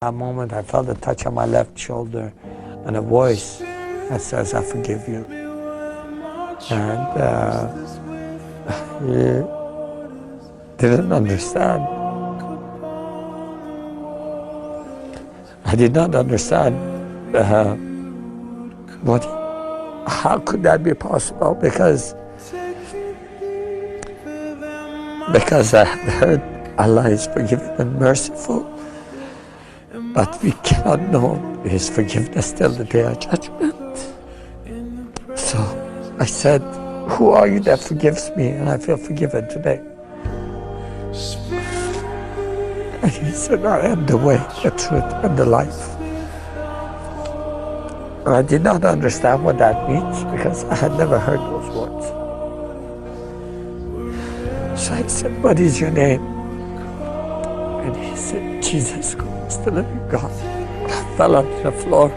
That moment, I felt a touch on my left shoulder and a voice that says, "I forgive you." And he didn't understand. I did not understand how could that be possible? Because I have heard Allah is forgiving and merciful, but we cannot know His forgiveness till the day of judgment. So I said, "Who are you that forgives me?" And I feel forgiven today. And he said, "I am the way, the truth, and the life." And I did not understand what that means because I had never heard those words. So I said, "What is your name?" And he said, "Jesus Christ, the living God." I fell on the floor.